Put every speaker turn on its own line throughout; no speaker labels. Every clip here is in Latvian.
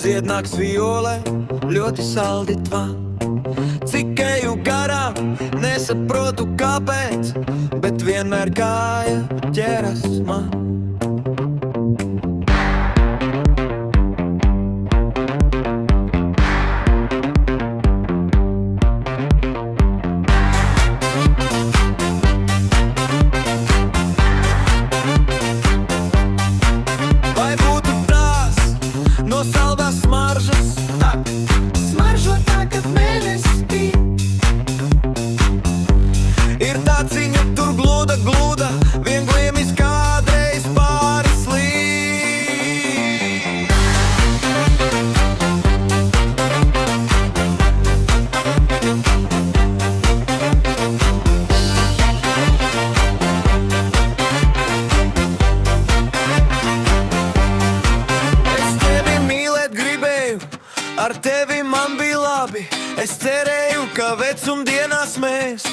Ziednāks violē, ļoti saldi tvā. Cik eju garām, nesaprotu kāpēc, bet vienmēr kāja ķeras man. Vai būtu tās no saldās smaržas? Tak,
Smaržo tā, kad mēnesis spīd.
ir tā ciņa tur gluda, gluda, viengliemis kādreiz pāris līd. Es tevi mīlēt gribēju, ar tevi man bija labi. Es cerēju, ka vecumdienās mēs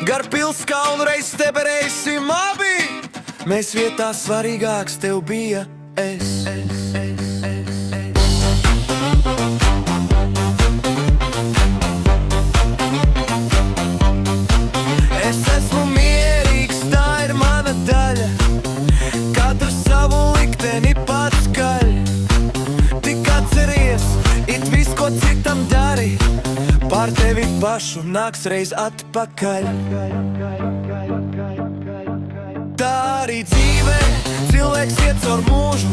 gar pilskalnu reiz teperēsim abi. Mēs vietā svarīgāks tev bija es. Es esmu mierīgs, tā ir mana daļa. Katru savu likteni pats kaļ. Tik atceries, it viss, ko citam dari, pār tevi pašu nāks reiz atpakaļ. Tā arī dzīvē, cilvēks iet caur mūžu,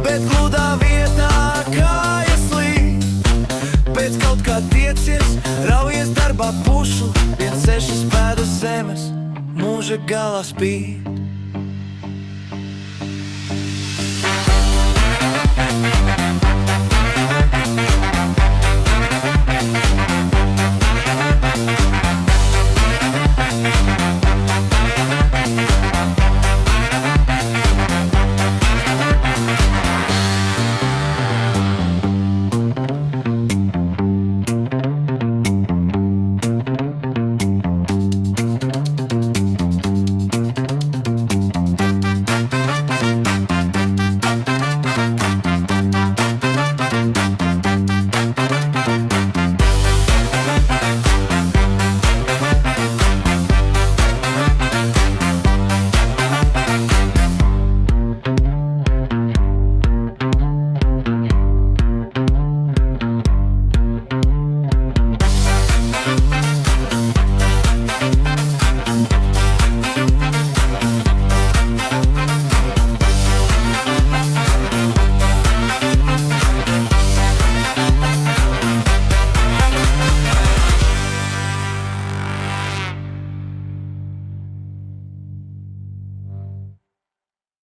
bet gludā vietā kājas līd. Pēc kaut kā tiecies, raujies darbā pušu, vien 6 pēdas zemes mūža galā spīd.